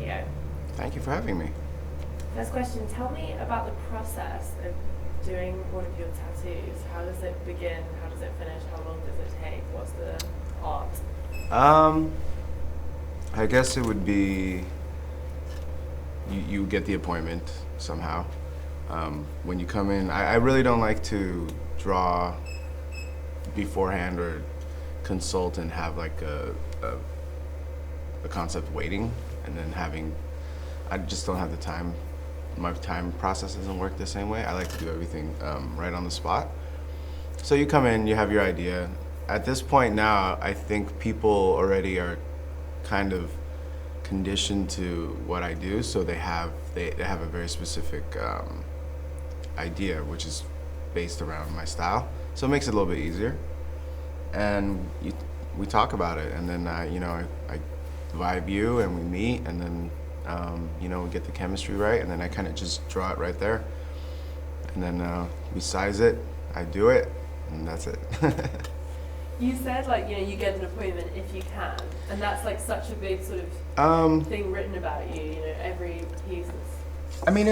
SHOWstudio. Thank you for having me. First question, tell me about the process of doing one of your tattoos. How does it begin? How does it finish? How long does it take? What's the art? I guess it would be, you get the appointment somehow. When you come in, I really don't like to draw beforehand or consult and have like a concept waiting and then I just don't have the time. My time process doesn't work the same way. I like to do everything right on the spot. So you come in, you have your idea. At this point now, I think people already are kind of conditioned to what I do, so they have a very specific idea, which is based around my style. So it makes it a little bit easier. And we talk about it, and then I vibe you, and we meet, and then we get the chemistry right, and then I kind of just draw it right there, and then we size it, I do it, and that's it. You said you get an appointment if you can, and that's like such a big sort of thing written about you. Every piece is. I mean,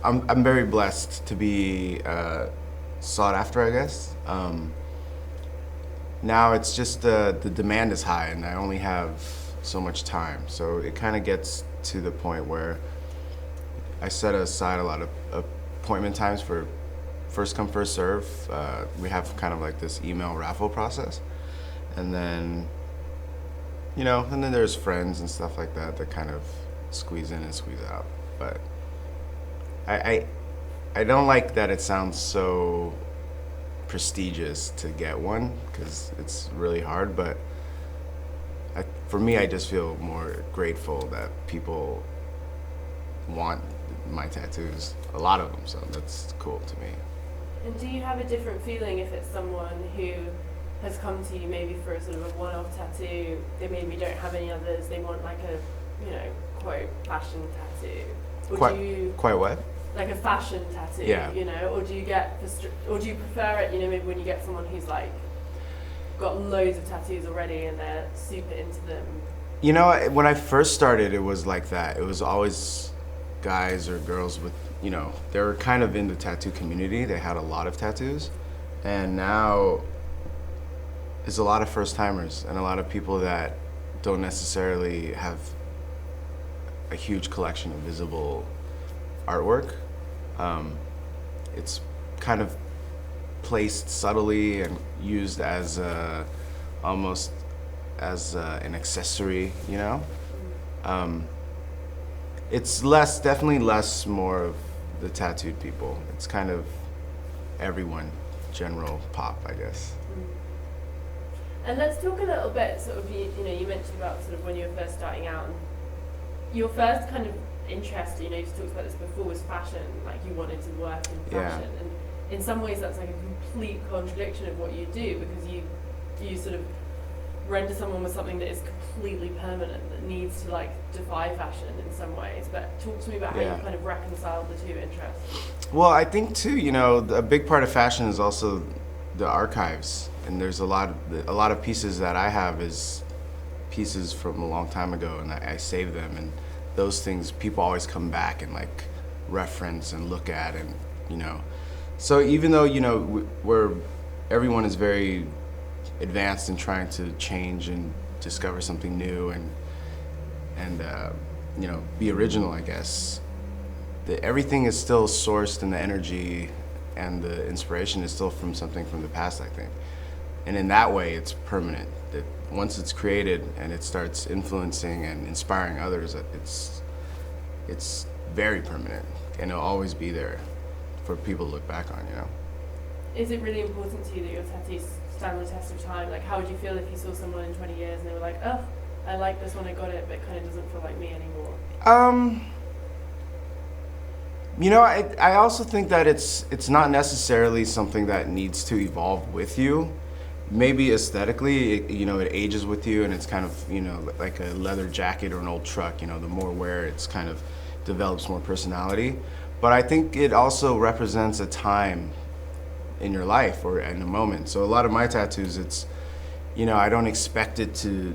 I'm very blessed to be sought after, I guess. Now it's just the demand is high, and I only have so much time. So it kind of gets to the point where I set aside a lot of appointment times for first come, first serve. We have kind of like this email raffle process, and then there's friends and stuff like that that kind of squeeze in and squeeze out. But I don't like that it sounds so prestigious to get one, because it's really hard, but for me, I just feel more grateful that people want my tattoos, a lot of them, so that's cool to me. And do you have a different feeling if it's someone who has come to you maybe for a sort of a one-off tattoo, they maybe don't have any others, they want like a, quote, fashion tattoo? Quite what? Like a fashion tattoo, yeah. Or do you prefer it, maybe when you get someone who's like got loads of tattoos already and they're super into them? When I first started, it was like that. It was always guys or girls with, they were kind of in the tattoo community. They had a lot of tattoos. And now it's a lot of first timers and a lot of people that don't necessarily have a huge collection of visible artwork. It's kind of placed subtly and used as almost as an accessory, It's definitely less more of the tattooed people. It's kind of everyone, general pop, I guess. And let's talk a little bit, sort of, you mentioned about sort of when you were first starting out, and your first kind of interest, you've talked about this before, was fashion. Like you wanted to work in fashion, and in some ways that's like a complete contradiction of what you do, because you sort of render someone with something that is completely permanent, that needs to like defy fashion in some ways. But talk to me about how you kind of reconcile the two interests. Well, I think too, a big part of fashion is also the archives, and there's a lot of pieces that I have is pieces from a long time ago, and I save them, and those things people always come back and like reference and look at, and so even though where everyone is very advanced in trying to change and discover something new and be original, I guess, everything is still sourced, and the energy and the inspiration is still from something from the past, I think, and in that way it's permanent. That once it's created and it starts influencing and inspiring others, it's very permanent, and it'll always be there for people to look back on, Is it really important to you that your tattoos stand the test of time? Like, how would you feel if you saw someone in 20 years and they were like, oh, I like this when I got it, but it kind of doesn't feel like me anymore? I also think that it's not necessarily something that needs to evolve with you. Maybe aesthetically, it ages with you, and it's kind of, like a leather jacket or an old truck, the more wear, it's kind of develops more personality. But I think it also represents a time in your life or in a moment. So a lot of my tattoos, it's, I don't expect it to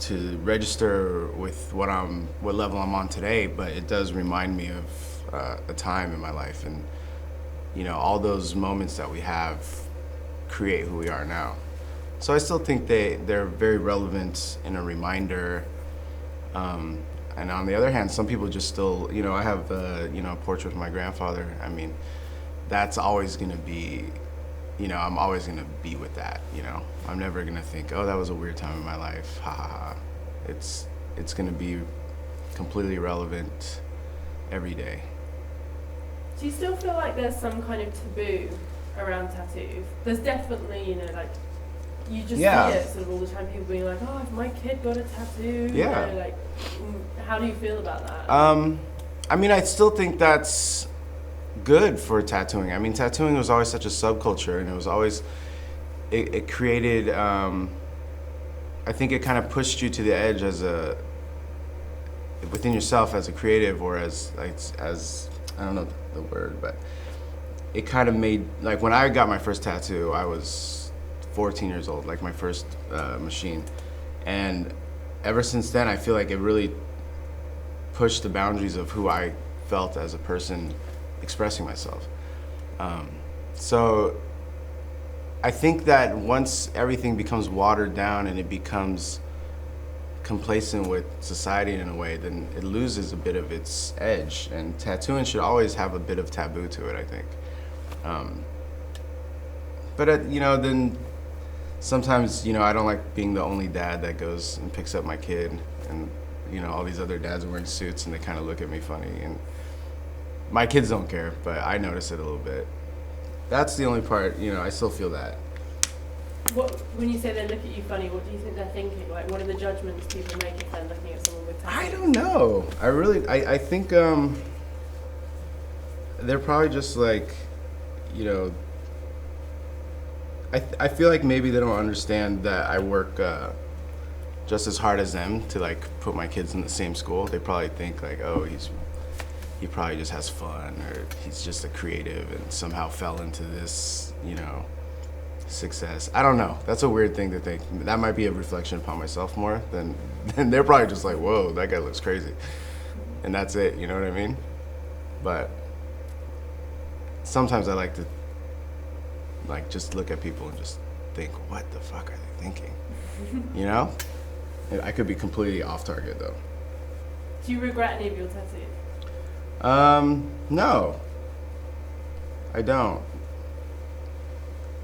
to register with what level I'm on today, but it does remind me of a time in my life, and all those moments that we have create who we are now. So I still think they're very relevant and a reminder. And on the other hand, some people just still, I have a portrait of my grandfather. I mean, that's always gonna be, I'm always gonna be with that. I'm never gonna think, oh, that was a weird time in my life, ha ha ha. It's gonna be completely relevant every day. Do you still feel like there's some kind of taboo around tattoos? There's definitely, you just see it sort of all the time, people being like, oh, if my kid got a tattoo, Yeah. How do you feel about that? I mean, I still think that's good for tattooing. I mean, tattooing was always such a subculture, and it was always, it created, I think it kind of pushed you to the edge within yourself as a creative, or as I don't know the word, but it kind of made, like when I got my first tattoo, I was 14 years old, like my first machine. And ever since then, I feel like it really pushed the boundaries of who I felt as a person expressing myself. So I think that once everything becomes watered down and it becomes complacent with society in a way, then it loses a bit of its edge. And tattooing should always have a bit of taboo to it, I think. But then sometimes, I don't like being the only dad that goes and picks up my kid, and all these other dads are wearing suits and they kind of look at me funny. And my kids don't care, but I notice it a little bit. That's the only part, I still feel that. When you say they look at you funny, what do you think they're thinking? Like, what are the judgments people make if they're looking at someone with tattoos? I don't know. I think they're probably just like, I feel like maybe they don't understand that I work just as hard as them to like put my kids in the same school. They probably think like, oh, he probably just has fun, or he's just a creative and somehow fell into this, success. I don't know. That's a weird thing to think. That might be a reflection upon myself more than they're probably just like, whoa, that guy looks crazy. And that's it, you know what I mean? But sometimes I like to just look at people and just think, what the fuck are they thinking? I could be completely off target though. Do you regret any of your tattoos? No. I don't.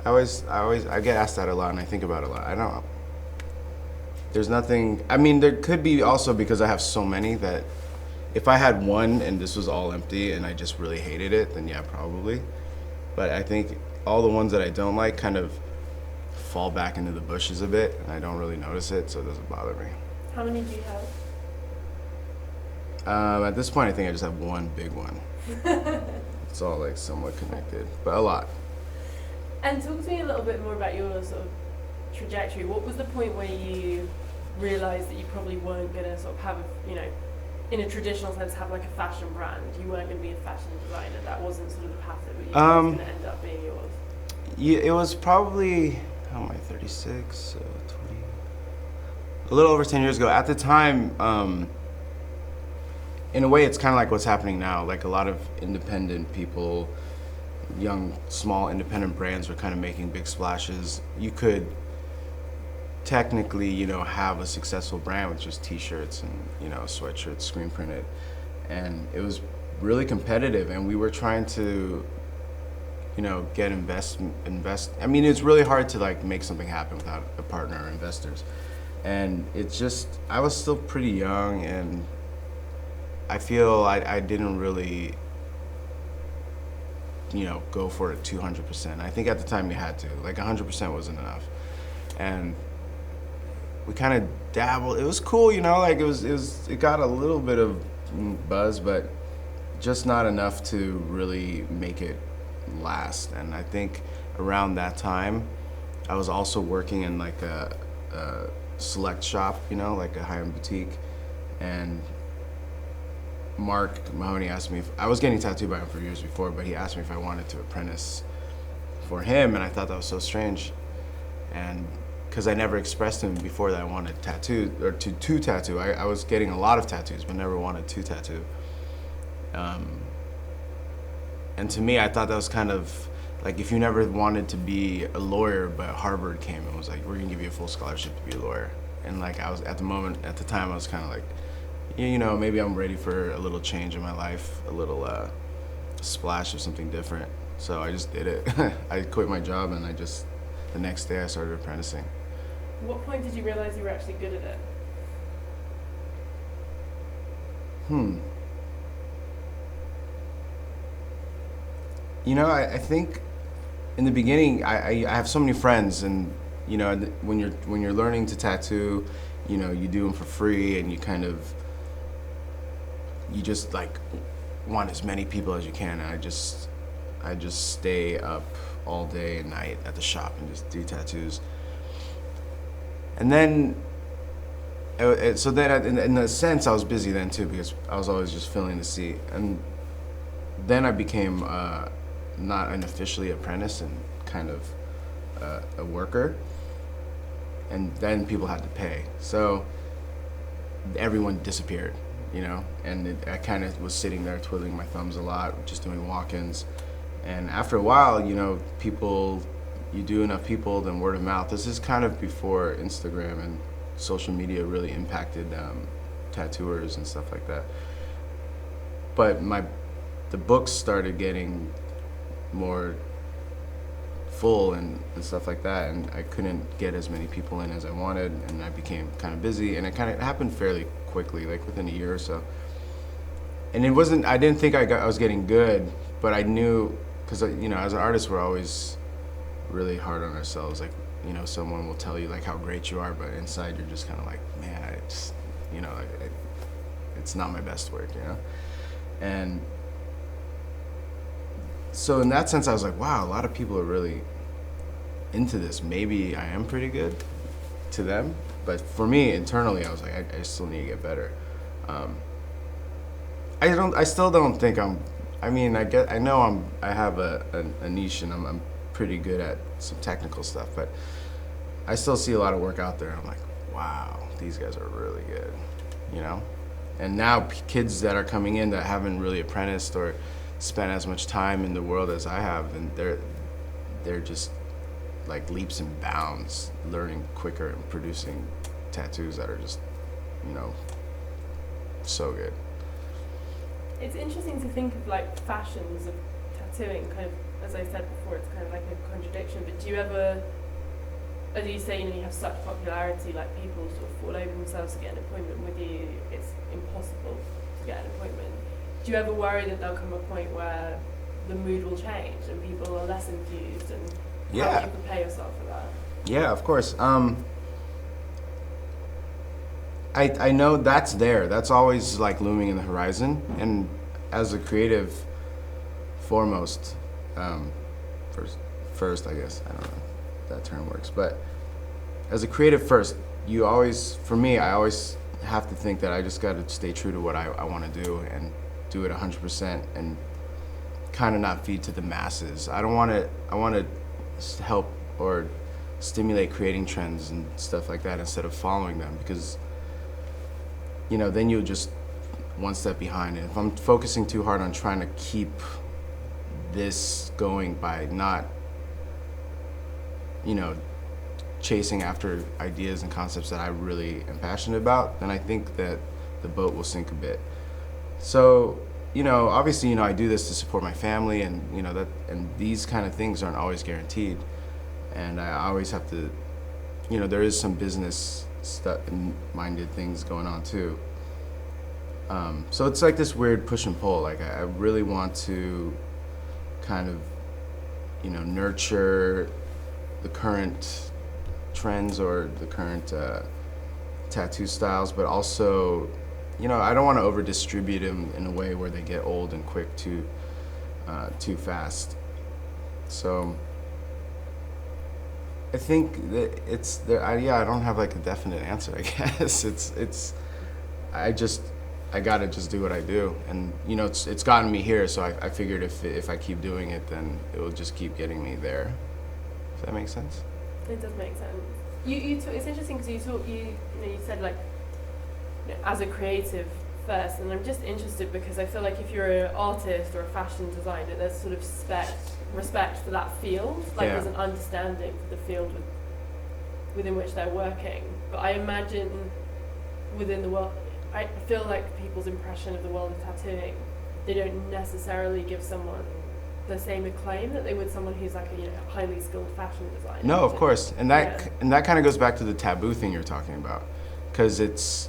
I get asked that a lot, and I think about it a lot. There's nothing, I mean, there could be also because I have so many that if I had one and this was all empty and I just really hated it, then yeah, probably. But I think all the ones that I don't like kind of fall back into the bushes a bit, and I don't really notice it, so it doesn't bother me. How many do you have? At this point, I think I just have one big one. It's all like somewhat connected, but a lot. And talk to me a little bit more about your sort of trajectory. What was the point where you realised that you probably weren't going to sort of have, in a traditional sense, have like a fashion brand? You weren't going to be a fashion designer. That wasn't sort of the path that you was going to end up being yours. Yeah, it was probably, how am I, 36, 20, a little over 10 years ago. At the time, in a way, it's kind of like what's happening now. Like a lot of independent people, young, small independent brands were kind of making big splashes. You could technically, have a successful brand with just t-shirts and, sweatshirts, screen printed. And it was really competitive, and we were trying to, get invest. I mean, it's really hard to like make something happen without a partner or investors. And it's just, I was still pretty young, and I feel I didn't really, go for it 200%. I think at the time you had to, like 100% wasn't enough. And we kind of dabbled. It was cool, it got a little bit of buzz, but just not enough to really make it last. And I think around that time, I was also working in like a select shop, like a high-end boutique. And Mark Mahoney asked me if I was getting tattooed by him for years before, but he asked me if I wanted to apprentice for him, and I thought that was so strange. And because I never expressed to him before that I wanted tattoo or to tattoo. I was getting a lot of tattoos, but never wanted to tattoo. And to me, I thought that was kind of like if you never wanted to be a lawyer, but Harvard came and was like, we're gonna give you a full scholarship to be a lawyer. And like I was at the time, I was kind of like, you know, maybe I'm ready for a little change in my life, a little splash of something different. So I just did it. I quit my job and the next day I started apprenticing. What point did you realize you were actually good at it? You know, I think in the beginning, I have so many friends, and you know, when you're learning to tattoo, you know, you do them for free, and you just like want as many people as you can. And I just stay up all day and night at the shop and just do tattoos. And then, so then in a sense, I was busy then too, because I was always just filling the seat. And then I became not an officially apprentice and kind of a worker. And then people had to pay. So everyone disappeared, you know? And I kind of was sitting there twiddling my thumbs a lot, just doing walk-ins. And after a while, you know, you do enough people, then word of mouth. This is kind of before Instagram and social media really impacted tattooers and stuff like that. But the books started getting more full and stuff like that, and I couldn't get as many people in as I wanted, and I became kind of busy, and it kind of happened fairly quickly, like within a year or so. And I didn't think I was getting good, but I knew, because you know, as an artist, we're always really hard on ourselves. Like, you know, someone will tell you like how great you are, but inside you're just kind of like, man, it's, you know, like, it's not my best work, you know? And so in that sense, I was like, wow, a lot of people are really into this. Maybe I am pretty good to them, but for me, internally, I was like, I still need to get better. I still don't think I have a niche, and I'm pretty good at some technical stuff, but I still see a lot of work out there. I'm like, wow, these guys are really good, you know? And now kids that are coming in that haven't really apprenticed or spent as much time in the world as I have, and they're just like leaps and bounds, learning quicker and producing tattoos that are just, you know, so good. It's interesting to think of like fashions of tattooing, kind of, as I said before, it's kind of like a contradiction, but do you ever, as you say, you know, you have such popularity, like people sort of fall over themselves to get an appointment with you, it's impossible to get an appointment. Do you ever worry that there'll come a point where the mood will change and people are less enthused, and how do you prepare yourself for that? Yeah, of course. I know that's there. That's always like looming in the horizon. And as a creative, foremost, first, I guess, I don't know if that term works, but as a creative first, I always have to think that I just got to stay true to what I want to do and do it 100% and kind of not feed to the masses. I want to help or stimulate creating trends and stuff like that instead of following them, because, you know, then you're just one step behind. And if I'm focusing too hard on trying to keep this going by not, you know, chasing after ideas and concepts that I really am passionate about, then I think that the boat will sink a bit. So, you know, obviously, you know, I do this to support my family, and, you know, and these kind of things aren't always guaranteed. And I always have to, you know, there is some business minded things going on too. So it's like this weird push and pull. Like I really want to kind of, you know, nurture the current trends or the current tattoo styles, but also, you know, I don't want to over distribute them in a way where they get old and quick too fast. So I think that it's there. I don't have like a definite answer, I guess. I gotta just do what I do, and you know, it's gotten me here. So I figured if I keep doing it, then it will just keep getting me there. Does that make sense? It does make sense. It's interesting because you said like, as a creative first, and I'm just interested because I feel like if you're an artist or a fashion designer, there's sort of respect for that field, like there's an understanding for the field within which they're working. But I imagine within the world, I feel like people's impression of the world of tattooing, they don't necessarily give someone the same acclaim that they would someone who's like a highly skilled fashion designer. No, of course, and that kind of goes back to the taboo thing you're talking about, because it's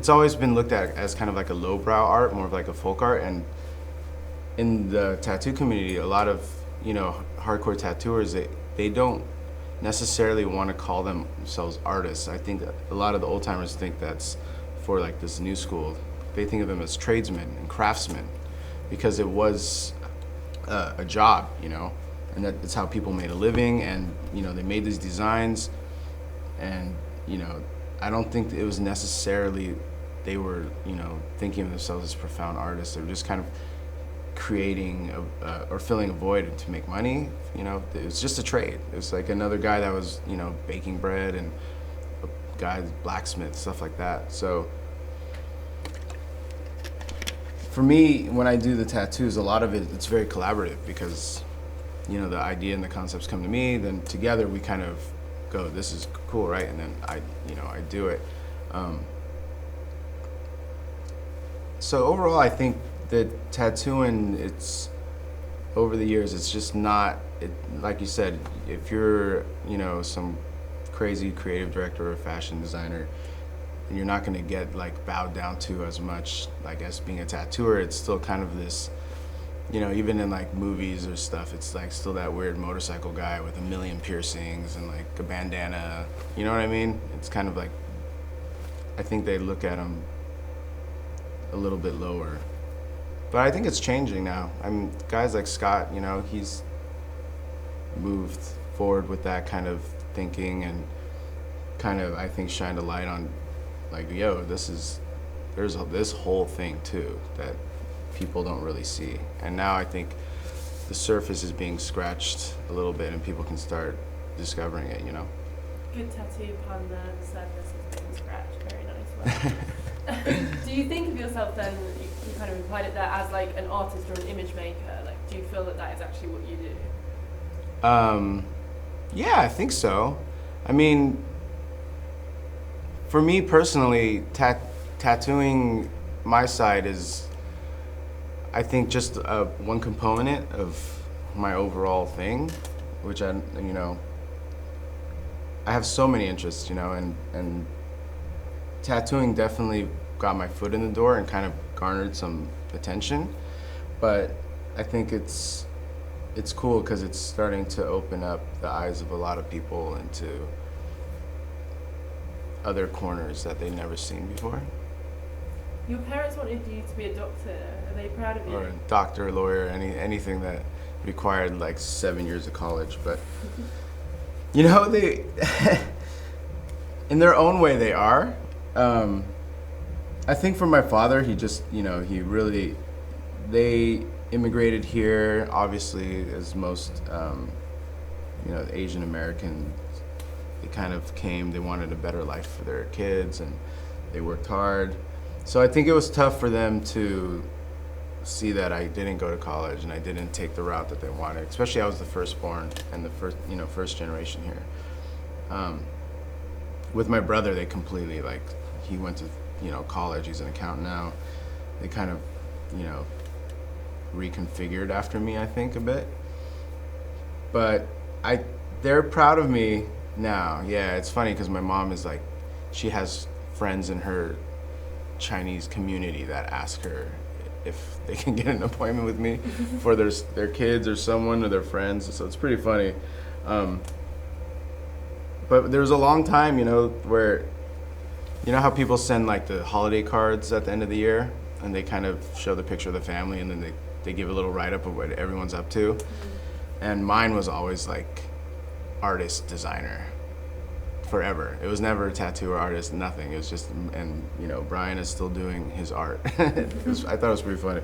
always been looked at as kind of like a lowbrow art, more of like a folk art, and in the tattoo community, a lot of hardcore tattooers, they don't necessarily want to call themselves artists. I think a lot of the old timers think that's for like this new school. They think of them as tradesmen and craftsmen because it was a job, and that's how people made a living, and they made these designs, and I don't think it was necessarily they were thinking of themselves as profound artists. They were just kind of creating or filling a void to make money. It was just a trade. It was like another guy that was baking bread, and a guy blacksmith, stuff like that. So for me, when I do the tattoos, a lot of it's very collaborative because the idea and the concepts come to me, then together we kind of go, this is cool, right? And then I do it. So overall, I think that tattooing, over the years, it's just not, like you said, if you're, some crazy creative director or fashion designer, and you're not gonna get like bowed down to as much, like as being a tattooer. It's still kind of this, even in like movies or stuff, it's like still that weird motorcycle guy with a million piercings and like a bandana, you know what I mean? It's kind of like, I think they look at him a little bit lower. But I think it's changing now. I mean, guys like Scott, he's moved forward with that kind of thinking and kind of, I think, shined a light on like, there's this whole thing too that people don't really see. And now I think the surface is being scratched a little bit and people can start discovering it, Good tattoo pun there, the surface is being scratched, very nice one. Do you think of yourself then, you kind of implied it there, as like an artist or an image maker? Like, do you feel that is actually what you do? Yeah, I think so. I mean, for me personally, tattooing my side is, I think, just one component of my overall thing, which I have so many interests, and tattooing definitely got my foot in the door and kind of garnered some attention. But I think it's cool because it's starting to open up the eyes of a lot of people into other corners that they've never seen before. Your parents wanted you to be a doctor. Are they proud of you? Or a doctor, lawyer, anything that required like 7 years of college. But they, in their own way, they are. I think for my father, he just, they immigrated here, obviously, as most, Asian American. They kind of came, they wanted a better life for their kids, and they worked hard. So I think it was tough for them to see that I didn't go to college and I didn't take the route that they wanted, especially I was the firstborn and the first generation here. With my brother, they completely, he went to, college, he's an accountant now. They kind of, reconfigured after me, I think, a bit. But they're proud of me now. Yeah, it's funny because my mom is like, she has friends in her Chinese community that ask her if they can get an appointment with me for their kids or someone or their friends. So it's pretty funny. But there was a long time, where, how people send like the holiday cards at the end of the year and they kind of show the picture of the family and then they give a little write-up of what everyone's up to. Mm-hmm. And mine was always like artist, designer, forever. It was never a tattoo or artist, nothing. It was just, and Brian is still doing his art. I thought it was pretty funny.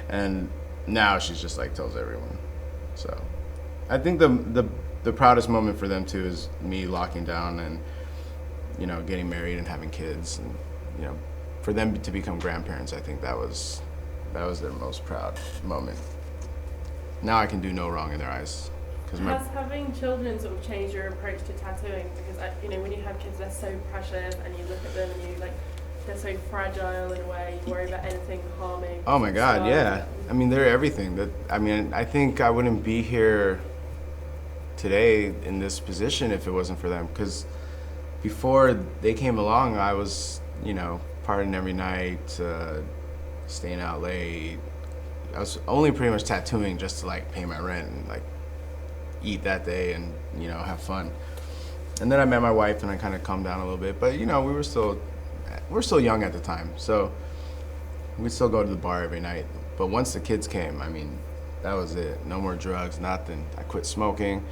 And now she's just like tells everyone. So I think the proudest moment for them too is me locking down and, you know, getting married and having kids, and, you know, for them to become grandparents. I think that was their most proud moment. Now I can do no wrong in their eyes. Has having children sort of changed your approach to tattooing? Because you know, when you have kids, they're so precious, and you look at them and you like, they're so fragile in a way. You worry about anything harming. Oh my God, yeah. I mean, they're everything. I think I wouldn't be here today in this position if it wasn't for them. Because before they came along, I was, you know, partying every night, staying out late. I was only pretty much tattooing just to like pay my rent and like eat that day and, you know, have fun. And then I met my wife and I kind of calmed down a little bit. But, you know, we were still young at the time, so we'd still go to the bar every night. But once the kids came, I mean, that was it. No more drugs, nothing. I quit smoking.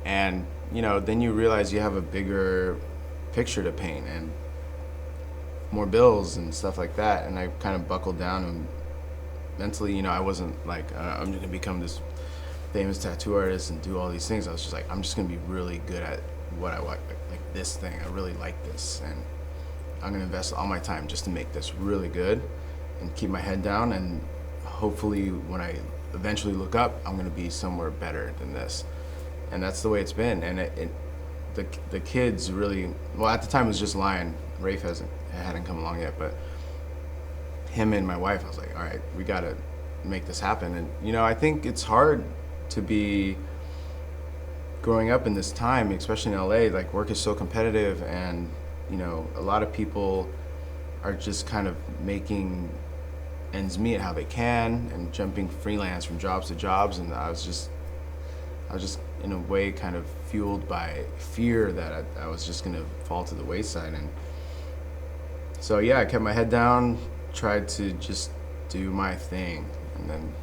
And, you know, then you realize you have a bigger picture to paint and more bills and stuff like that. And I kind of buckled down, and mentally, you know, I wasn't like, I'm gonna become this famous tattoo artist and do all these things. I was just like, I'm just gonna be really good at what I like this thing. I really like this, and I'm gonna invest all my time just to make this really good and keep my head down, and hopefully when I eventually look up, I'm gonna be somewhere better than this. And that's the way it's been. And the kids really, well, at the time it was just Lion. Rafe hadn't come along yet, but him and my wife, I was like, all right, we gotta make this happen. And, you know, I think it's hard to be growing up in this time, especially in LA. Like, work is so competitive, and, you know, a lot of people are just kind of making ends meet how they can and jumping freelance from jobs to jobs. And I was just in a way kind of fueled by fear that I was just gonna fall to the wayside. And so yeah, I kept my head down, tried to just do my thing, and then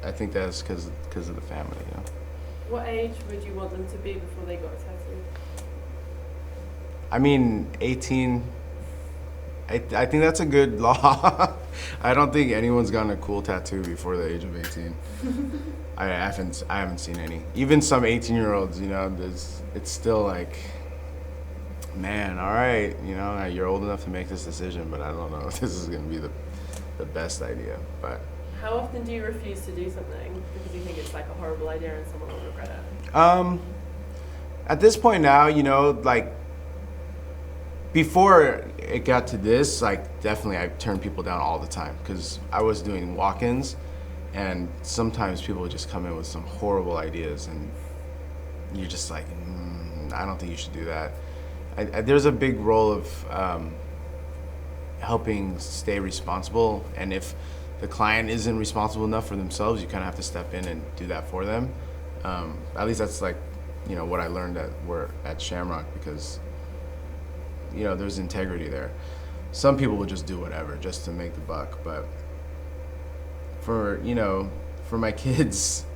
I think that's because of the family, you know. What age would you want them to be before they got a tattoo? I mean, 18. I think that's a good law. I don't think anyone's gotten a cool tattoo before the age of 18. I haven't seen any. Even some 18-year-olds, you know, it's still like, man, all right, you know, you're old enough to make this decision, but I don't know if this is gonna be the best idea. But how often do you refuse to do something because you think it's like a horrible idea and someone will regret it? At this point now, you know, like, before it got to this, like, definitely I turned people down all the time because I was doing walk-ins, and sometimes people would just come in with some horrible ideas, and you're just like, I don't think you should do that. There's a big role of helping stay responsible, and if the client isn't responsible enough for themselves, you kind of have to step in and do that for them. At least that's like, you know, what I learned at Shamrock, because, you know, there's integrity there. Some people will just do whatever just to make the buck, but for my kids,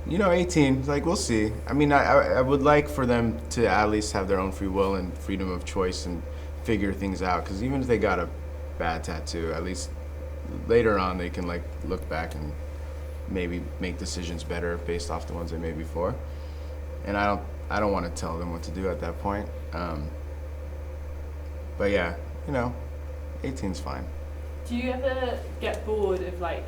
you know, 18, like, we'll see. I mean, I would like for them to at least have their own free will and freedom of choice and figure things out, because even if they got a bad tattoo, at least later on they can, like, look back and maybe make decisions better based off the ones they made before. And I don't want to tell them what to do at that point. But yeah, you know, 18's fine. Do you ever get bored of, like,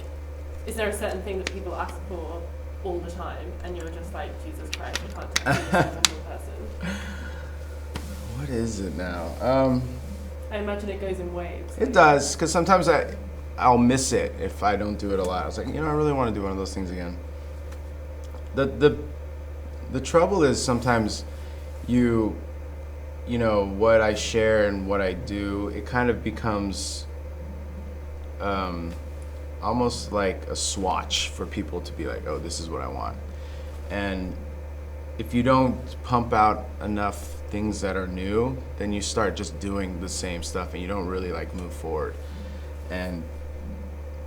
is there a certain thing that people ask for all the time, and you're just like, Jesus Christ, I can't tattoo a normal person? What is it now? I imagine it goes in waves. It does, because sometimes I'll miss it if I don't do it a lot. I was like, you know, I really want to do one of those things again. The trouble is sometimes you know, what I share and what I do, it kind of becomes almost like a swatch for people to be like, oh, this is what I want. And if you don't pump out enough things that are new, then you start just doing the same stuff and you don't really, like, move forward. And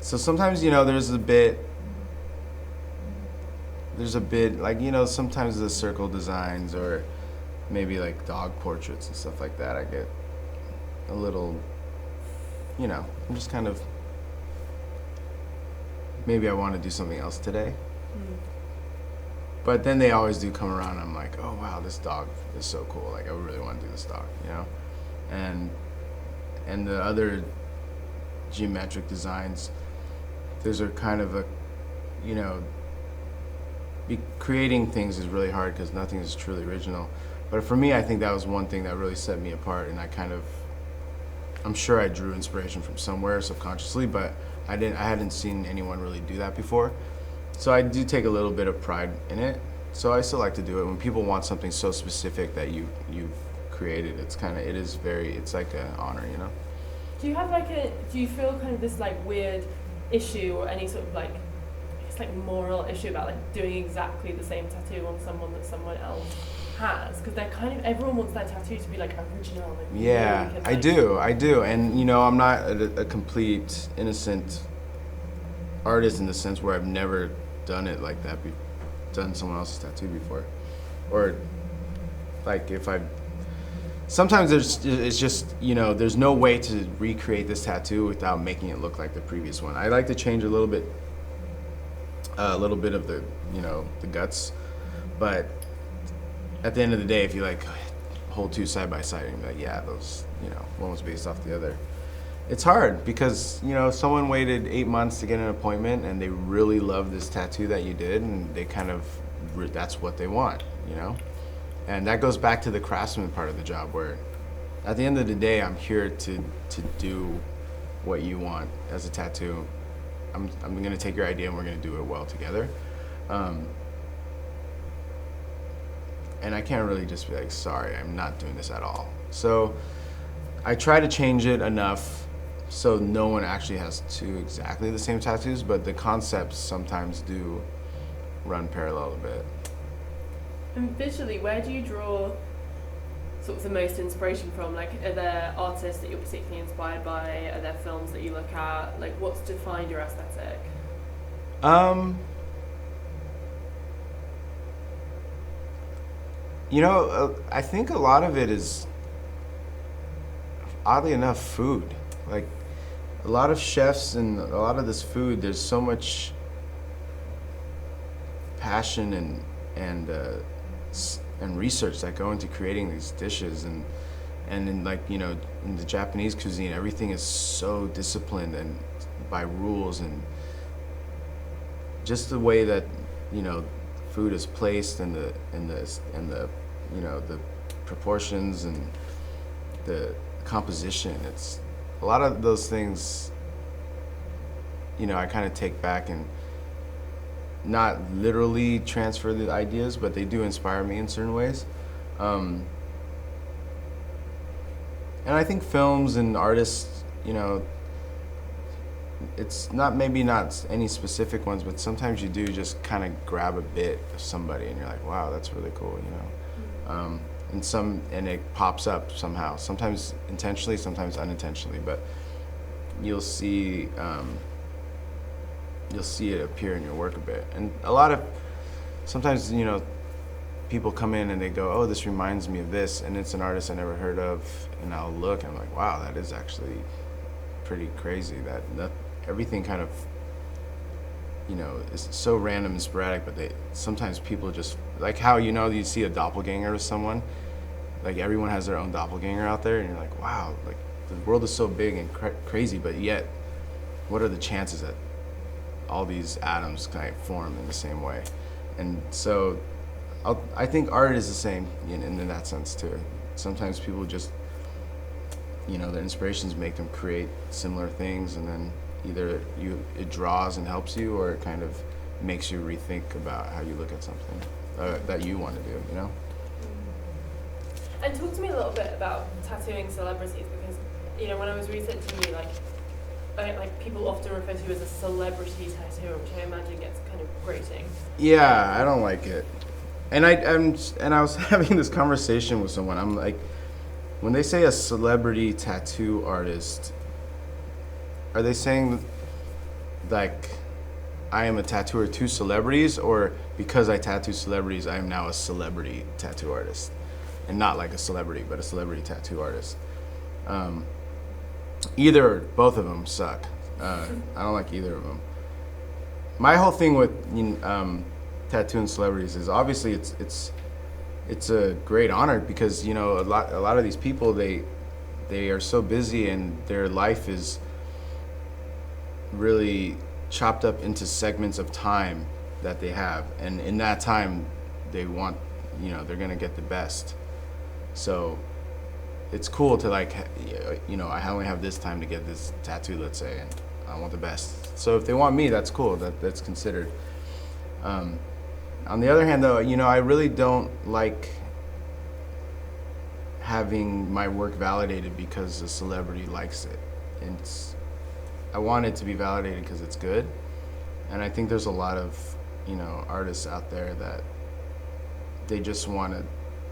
so sometimes, you know, there's a bit like, you know, sometimes the circle designs or maybe like dog portraits and stuff like that, I get a little, you know, I'm just kind of maybe I want to do something else today. But then they always do come around and I'm like, oh wow, this dog is so cool. Like I really want to do this dog, you know? And the other geometric designs, those are kind of a, you know, creating things is really hard because nothing is truly original. But for me, I think that was one thing that really set me apart, and I'm sure I drew inspiration from somewhere subconsciously, but I hadn't seen anyone really do that before. So I do take a little bit of pride in it. So I still like to do it. When people want something so specific that you've created, it's like an honor, you know? Do you feel kind of this like weird issue or any sort of like, it's like moral issue about like doing exactly the same tattoo on someone that someone else has? Because they're kind of, everyone wants their tattoo to be like original. Like, yeah, unique and, like, I do. And you know, I'm not a complete innocent artist in the sense where I've never done it like that, done someone else's tattoo before. Or like sometimes it's just, you know, there's no way to recreate this tattoo without making it look like the previous one. I like to change a little bit of the, you know, the guts, but at the end of the day, if you like hold two side by side and you're like, yeah, those, you know, one was based off the other. It's hard because, you know, someone waited 8 months to get an appointment and they really love this tattoo that you did, and they kind of, that's what they want, you know? And that goes back to the craftsman part of the job, where at the end of the day, I'm here to do what you want as a tattoo. I'm gonna take your idea and we're gonna do it well together. And I can't really just be like, sorry, I'm not doing this at all. So I try to change it enough so no one actually has two exactly the same tattoos, but the concepts sometimes do run parallel a bit. And visually, where do you draw sort of the most inspiration from? Like, are there artists that you're particularly inspired by? Are there films that you look at? Like, what's defined your aesthetic? You know, I think a lot of it is, oddly enough, food. Like, a lot of chefs and a lot of this food, there's so much passion and research that go into creating these dishes, and in, like, you know, in the Japanese cuisine, everything is so disciplined and by rules, and just the way that, you know, food is placed and the you know, the proportions and the composition. It's a lot of those things, you know, I kind of take back and not literally transfer the ideas, but they do inspire me in certain ways. And I think films and artists, you know, it's maybe not any specific ones, but sometimes you do just kind of grab a bit of somebody and you're like, wow, that's really cool, you know. And it pops up somehow, sometimes intentionally, sometimes unintentionally, but you'll see it appear in your work a bit. And sometimes, you know, people come in and they go, oh, this reminds me of this, and it's an artist I never heard of, and I'll look and I'm like, wow, that is actually pretty crazy. That everything kind of, you know, is so random and sporadic, but sometimes people just, like how, you know, you see a doppelganger with someone, like everyone has their own doppelganger out there, and you're like, wow, like the world is so big and crazy, but yet, what are the chances that all these atoms kind of form in the same way? And so I think art is the same in that sense too. Sometimes people just, you know, the inspirations make them create similar things, and then either it draws and helps you, or it kind of makes you rethink about how you look at something that you want to do, you know? And talk to me a little bit about tattooing celebrities, because, you know, when I was researching you, like people often refer to you as a celebrity tattooer, which I imagine gets kind of grating. Yeah, I don't like it. And I was having this conversation with someone. I'm like, when they say a celebrity tattoo artist, are they saying like I am a tattooer to celebrities, or because I tattoo celebrities, I am now a celebrity tattoo artist, and not like a celebrity, but a celebrity tattoo artist? Both of them suck. I don't like either of them. my whole thing with tattooing celebrities is obviously it's a great honor because a lot of these people they are so busy and their life is really chopped up into segments of time that they have, and in that time they want they're gonna get the best. So it's cool to like I only have this time to get this tattoo, let's say, and I want the best. So if they want me, that's cool. That's considered. On the other hand, though, I really don't like having my work validated because a celebrity likes it. I want it to be validated because it's good, and I think there's a lot of artists out there that they just want to.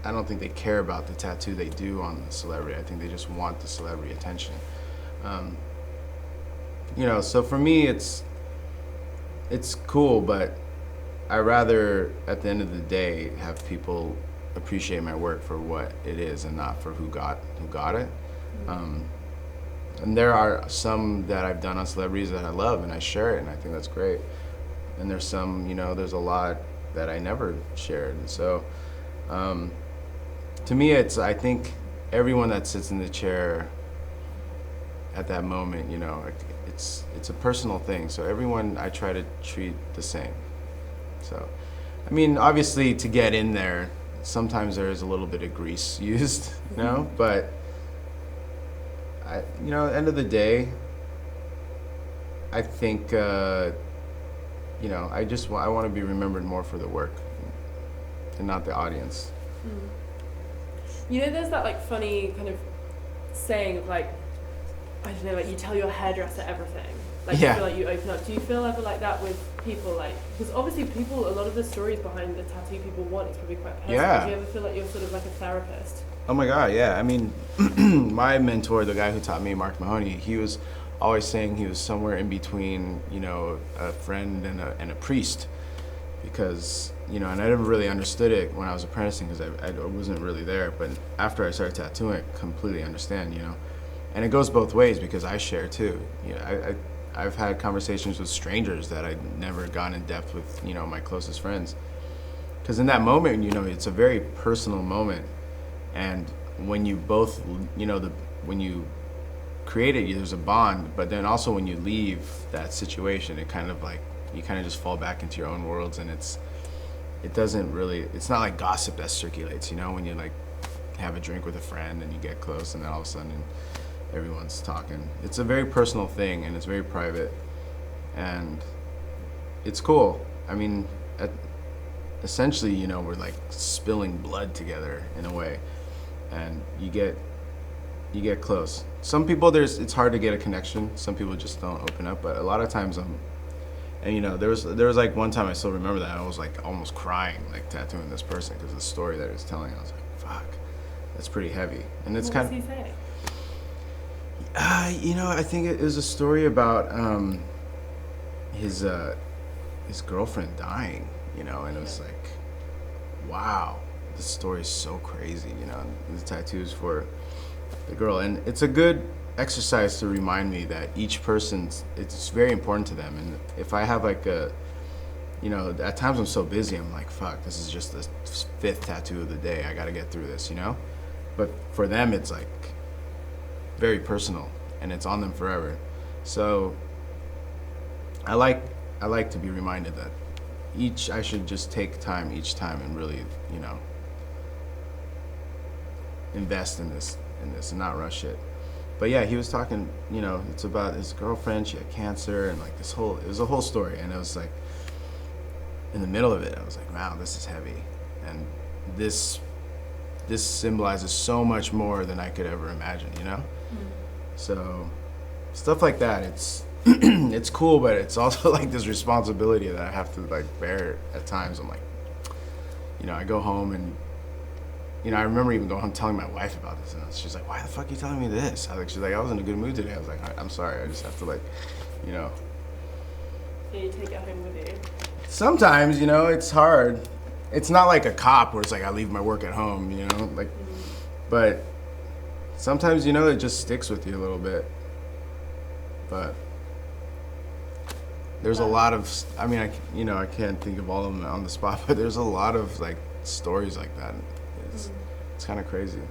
I don't think they care about the tattoo they do on the celebrity. I think they just want the celebrity attention. So for me, it's cool, but I rather, at the end of the day, have people appreciate my work for what it is and not for who got it. And there are some that I've done on celebrities that I love and I share it, and I think that's great. And there's some, there's a lot that I never shared. And so, to me, I think everyone that sits in the chair at that moment, it's a personal thing. So everyone I try to treat the same. So, I mean, obviously to get in there, sometimes there is a little bit of grease used, but at the end of the day, I think, I want to be remembered more for the work and not the audience. There's that like funny kind of saying of like, I don't know, like you tell your hairdresser everything. Like you feel like you open up. Do you feel ever like that with people? Like, because obviously a lot of the stories behind the tattoo people want is probably quite personal. Yeah. Do you ever feel like you're sort of like a therapist? Oh my God, yeah. I mean, my mentor, the guy who taught me, Mark Mahoney, he was always saying he was somewhere in between, a friend and a priest, because and I never really understood it when I was apprenticing because I wasn't really there. But after I started tattooing, I completely understand, and it goes both ways because I share too. I've had conversations with strangers that I'd never gone in depth with, my closest friends, because in that moment, it's a very personal moment, and when you both, when you create it, there's a bond, but then also when you leave that situation, it kind of like you kind of just fall back into your own worlds, and it's not like gossip that circulates, when you like have a drink with a friend and you get close and then all of a sudden everyone's talking. It's a very personal thing and it's very private, and it's cool. I mean, essentially, we're like spilling blood together in a way, and you get close. Some people, it's hard to get a connection. Some people just don't open up, but a lot of times there was like one time I still remember that I was like almost crying, like tattooing this person because the story that he was telling, I was like, fuck, that's pretty heavy. And it's what was he saying? I think it was a story about his girlfriend dying, and it was like, wow, this story is so crazy, and the tattoos for the girl, and it's a good exercise to remind me that each person's, it's very important to them. And if I have like at times I'm so busy, I'm like, fuck, this is just the 5th tattoo of the day, I gotta get through this, but for them it's like very personal and it's on them forever. So I like to be reminded that I should just take time each time and really invest in this and not rush it. But yeah, he was talking, it's about his girlfriend, she had cancer, and like it was a whole story, and it was like, in the middle of it, I was like, wow, this is heavy, and this symbolizes so much more than I could ever imagine, So, stuff like that, it's it's cool, but it's also like this responsibility that I have to like bear at times. I'm like, I go home and I remember even going home telling my wife about this, and she's like, why the fuck are you telling me this? She's like, I was in a good mood today. I was like, I'm sorry, I just have to like, So you take it home with you? Sometimes, it's hard. It's not like a cop where it's like I leave my work at home, like, but sometimes, it just sticks with you a little bit. But There's a lot of, I mean, I can't think of all of them on the spot, but there's a lot of like stories like that. It's kind of crazy.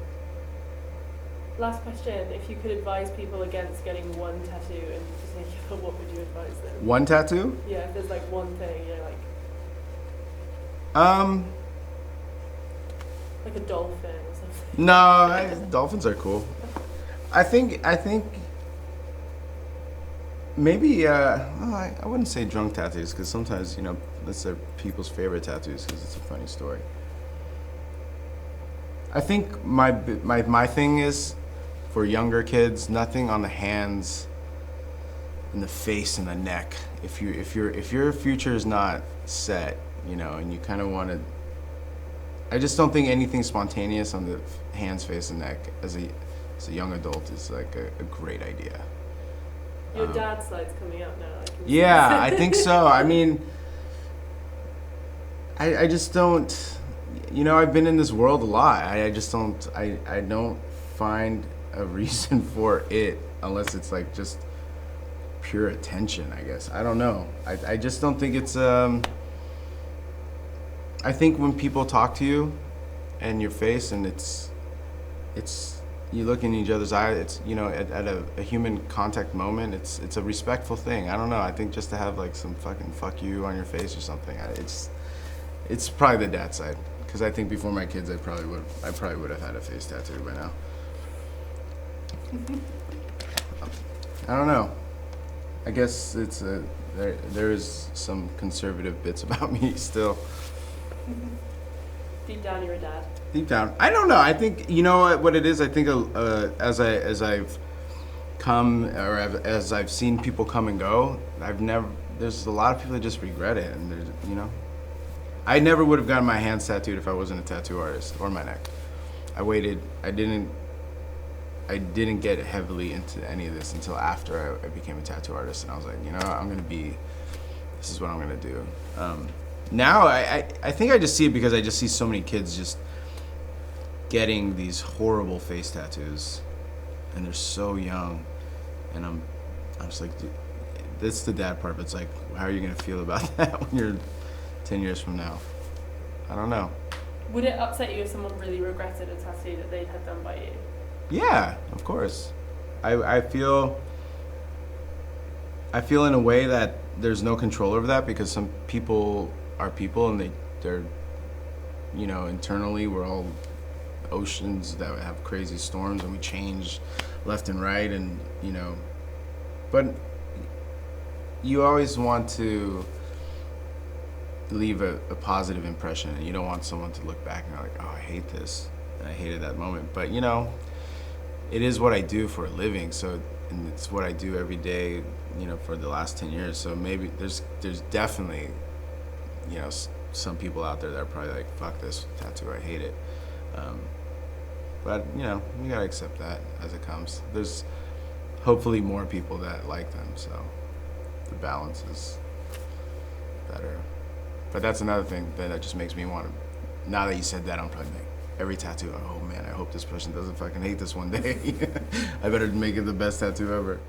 Last question, if you could advise people against getting one tattoo in particular, what would you advise them? One tattoo? Yeah, if there's like one thing, you're like a dolphin or something. No, dolphins are cool. I think maybe I wouldn't say drunk tattoos, because sometimes, you know, that's their people's favorite tattoos because it's a funny story. I think my thing is, for younger kids, nothing on the hands and the face and the neck. If your future is not set, you know, and you kind of want to, I just don't think anything spontaneous on the hands, face, and neck as a young adult is like a great idea. Your dad's side's coming out now. Yeah, I think so. I mean, I just don't, you know, I've been in this world a lot. I just don't, I don't find a reason for it unless it's like just pure attention, I guess. I don't know. I just don't think it's, I think when people talk to you and your face and it's, you look in each other's eyes, it's, you know, at a human contact moment, it's a respectful thing. I don't know. I think just to have like some fucking fuck you on your face or something, it's probably the dad side. Because I think before my kids, I probably would have had a face tattoo by now. I don't know. I guess it's there is some conservative bits about me still. Deep down, you're a dad. Deep down, I don't know. I think, you know what it is. I think as I've come, or as I've seen people come and go, there's a lot of people that just regret it, and there's, you know, I never would have gotten my hands tattooed if I wasn't a tattoo artist, or my neck. I waited. I didn't get heavily into any of this until after I became a tattoo artist, and I was like, you know, this is what I'm gonna do. Now I think I just see it because I just see so many kids just getting these horrible face tattoos, and they're so young, and I'm just like, dude, that's the dad part. But it's like, how are you gonna feel about that when you're 10 years from now? I don't know. Would it upset you if someone really regretted a tattoo that they'd had done by you? Yeah, of course. I feel in a way that there's no control over that, because some people are people, and they're, you know, internally we're all oceans that have crazy storms, and we change left and right, and, you know, but you always want to leave a positive impression, and you don't want someone to look back and go like, oh, I hate this, and I hated that moment. But, you know, it is what I do for a living, so, and it's what I do every day, you know, for the last 10 years. So maybe there's definitely, you know, some people out there that are probably like, fuck this tattoo, I hate it. But, you know, you gotta accept that as it comes. There's hopefully more people that like them, so the balance is better. But that's another thing that just makes me want to, now that you said that, I'm probably like, every tattoo, oh man, I hope this person doesn't fucking hate this one day. I better make it the best tattoo ever.